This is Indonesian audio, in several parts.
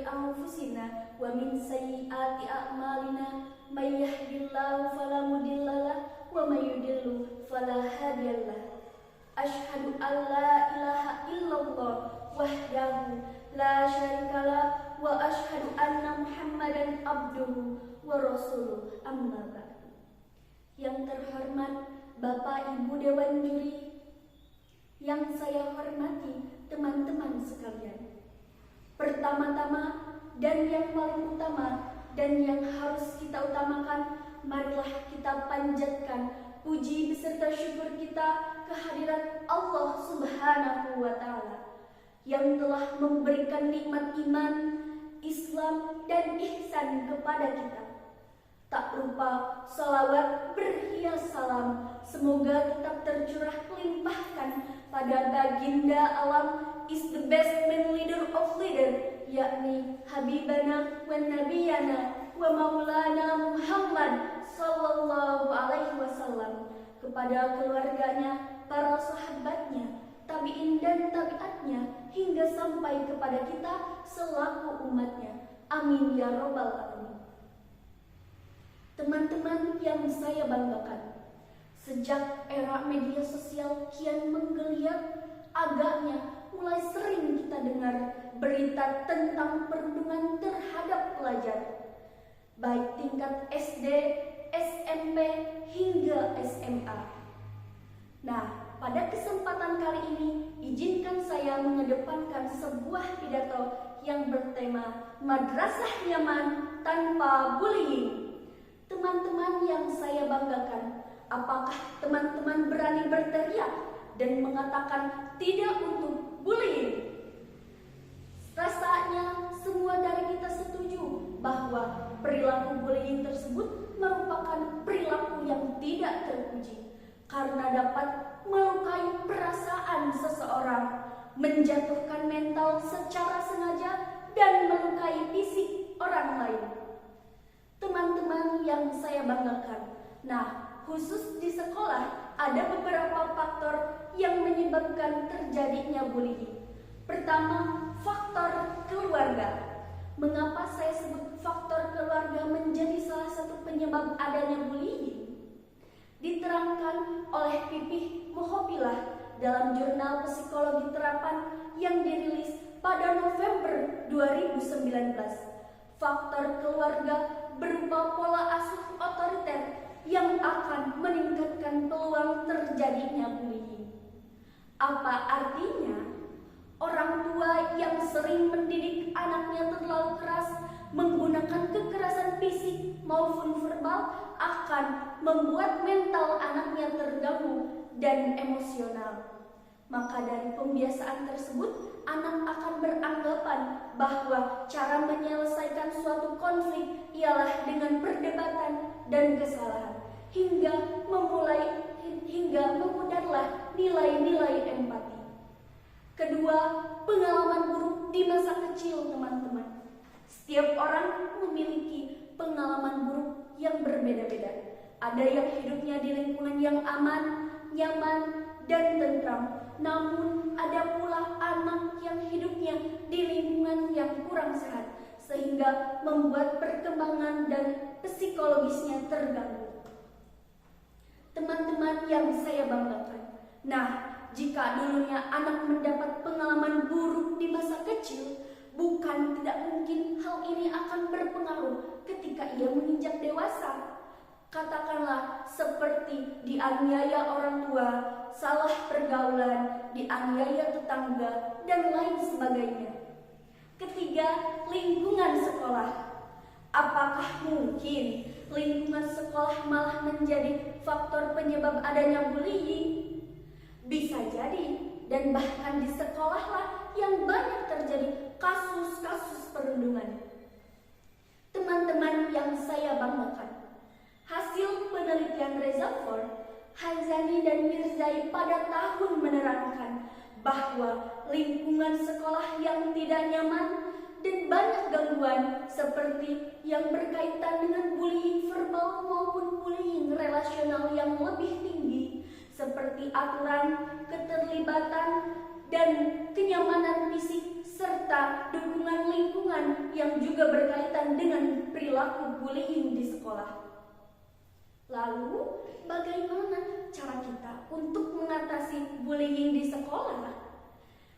أنفسنا ومن سيئات أعمالنا من يهد الله فلا مضل له ومن يضلل فلا هادي له أشهد أن لا إله إلا الله وحده لا شريك له وأشهد أن محمدا عبده ورسوله أما بعد. Yang terhormat Bapak Ibu Dewan Juri, yang saya hormati teman-teman sekalian. Pertama-tama dan yang paling utama dan yang harus kita utamakan, marilah kita panjatkan puji beserta syukur kita kehadirat Allah Subhanahu wa Ta'ala yang telah memberikan nikmat iman, Islam dan ihsan kepada kita. Tak lupa salawat berhias salam semoga tetap tercurah limpahkan pada baginda alam, is the best man leader of leader, yakni Habibana wa Nabiyana wa Maulana Muhammad sallallahu alaihi wasallam, kepada keluarganya, para sahabatnya, tabi'in dan tabi'atnya, hingga sampai kepada kita selaku umatnya. Amin ya rabbal alamin. Teman-teman yang saya banggakan, sejak era media sosial kian menggeliat, agaknya mulai sering kita dengar berita tentang perundungan terhadap pelajar, baik tingkat SD, SMP, hingga SMA. Nah, pada kesempatan kali ini, izinkan saya mengedepankan sebuah pidato yang bertema Madrasah Nyaman Tanpa Bullying. Teman-teman yang saya banggakan, apakah teman-teman berani berteriak dan mengatakan tidak untuk bullying? Rasanya semua dari kita setuju bahwa perilaku bullying tersebut merupakan perilaku yang tidak terpuji, karena dapat melukai perasaan seseorang, menjatuhkan mental secara sengaja, dan melukai fisik orang lain. Teman-teman yang saya banggakan, nah, khusus di sekolah ada beberapa faktor yang menyebabkan terjadinya bullying. Pertama, faktor keluarga. Mengapa saya sebut faktor keluarga menjadi salah satu penyebab adanya bullying? Diterangkan oleh Pipih Muhobilah dalam jurnal Psikologi Terapan yang dirilis pada November 2019. Faktor keluarga berupa pola asuh otoriter yang akan meningkatkan peluang terjadinya bullying. Apa artinya? Orang tua yang sering mendidik anaknya terlalu keras, menggunakan kekerasan fisik maupun verbal, akan membuat mental anaknya terganggu dan emosional. Maka dari pembiasaan tersebut, anak akan beranggapan bahwa cara menyelesaikan suatu konflik ialah dengan perdebatan dan kesalahan, hingga memudarlah nilai-nilai empati. Kedua, pengalaman buruk di masa kecil, teman-teman. Setiap orang memiliki pengalaman buruk yang berbeda-beda. Ada yang hidupnya di lingkungan yang aman, nyaman, dan tentram. Namun ada pula anak yang hidupnya di lingkungan yang kurang sehat, sehingga membuat perkembangan dan psikologisnya terganggu. Teman-teman yang saya banggakan, nah, jika dulunya anak mendapat pengalaman buruk di masa kecil, bukan tidak mungkin hal ini akan berpengaruh ketika ia menginjak dewasa. Katakanlah seperti dianiaya orang tua, salah pergaulan, dianiaya tetangga, dan lain sebagainya. Ketiga, lingkungan sekolah. Apakah mungkin lingkungan sekolah malah menjadi faktor penyebab adanya bullying? Bisa jadi, dan bahkan di sekolahlah yang banyak terjadi kasus-kasus perundungan. Teman-teman yang saya banggakan, hasil penelitian Rutherford, Hazani dan Mirzai pada tahun menerangkan bahwa lingkungan sekolah yang tidak nyaman dan banyak gangguan seperti yang berkaitan dengan bullying verbal maupun bullying relasional yang lebih tinggi, seperti aturan, keterlibatan, dan kenyamanan fisik serta dukungan lingkungan lingkungan yang juga berkaitan dengan perilaku bullying di sekolah. Lalu, bagaimana cara kita untuk mengatasi bullying di sekolah?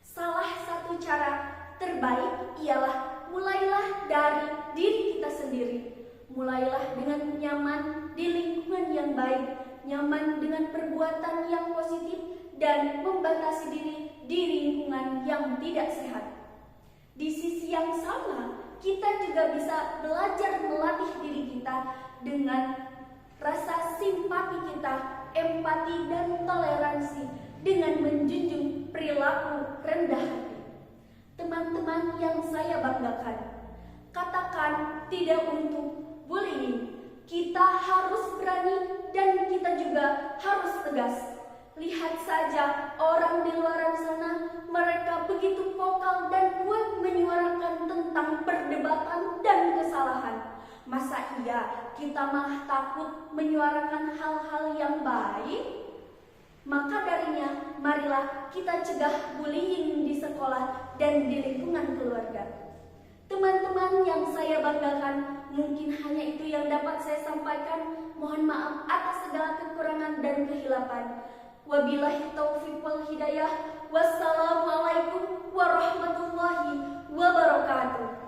Salah satu cara terbaik ialah mulailah dari diri kita sendiri. Mulailah dengan nyaman di lingkungan yang baik, nyaman dengan perbuatan yang positif, dan membatasi diri di lingkungan yang tidak sehat. Di sisi yang sama, kita juga bisa belajar melatih diri kita dengan rasa simpati kita, empati, dan toleransi dengan menjunjung perilaku rendah hati. Teman-teman yang saya banggakan, katakan tidak untuk bullying. Kita harus berani dan kita juga harus tegas. Lihat saja orang di luar sana, mereka begitu vokal dan kuat menyuarakan tentang perdebatan dan kesalahan. Masa iya kita malah takut menyuarakan hal-hal yang baik? Maka darinya, marilah kita cegah bullying di sekolah dan di lingkungan keluarga. Teman-teman yang saya banggakan, mungkin hanya itu yang dapat saya sampaikan. Mohon maaf atas segala kekurangan dan kehilapan. Wabillahi taufiq wal hidayah. Wassalamualaikum warahmatullahi wabarakatuh.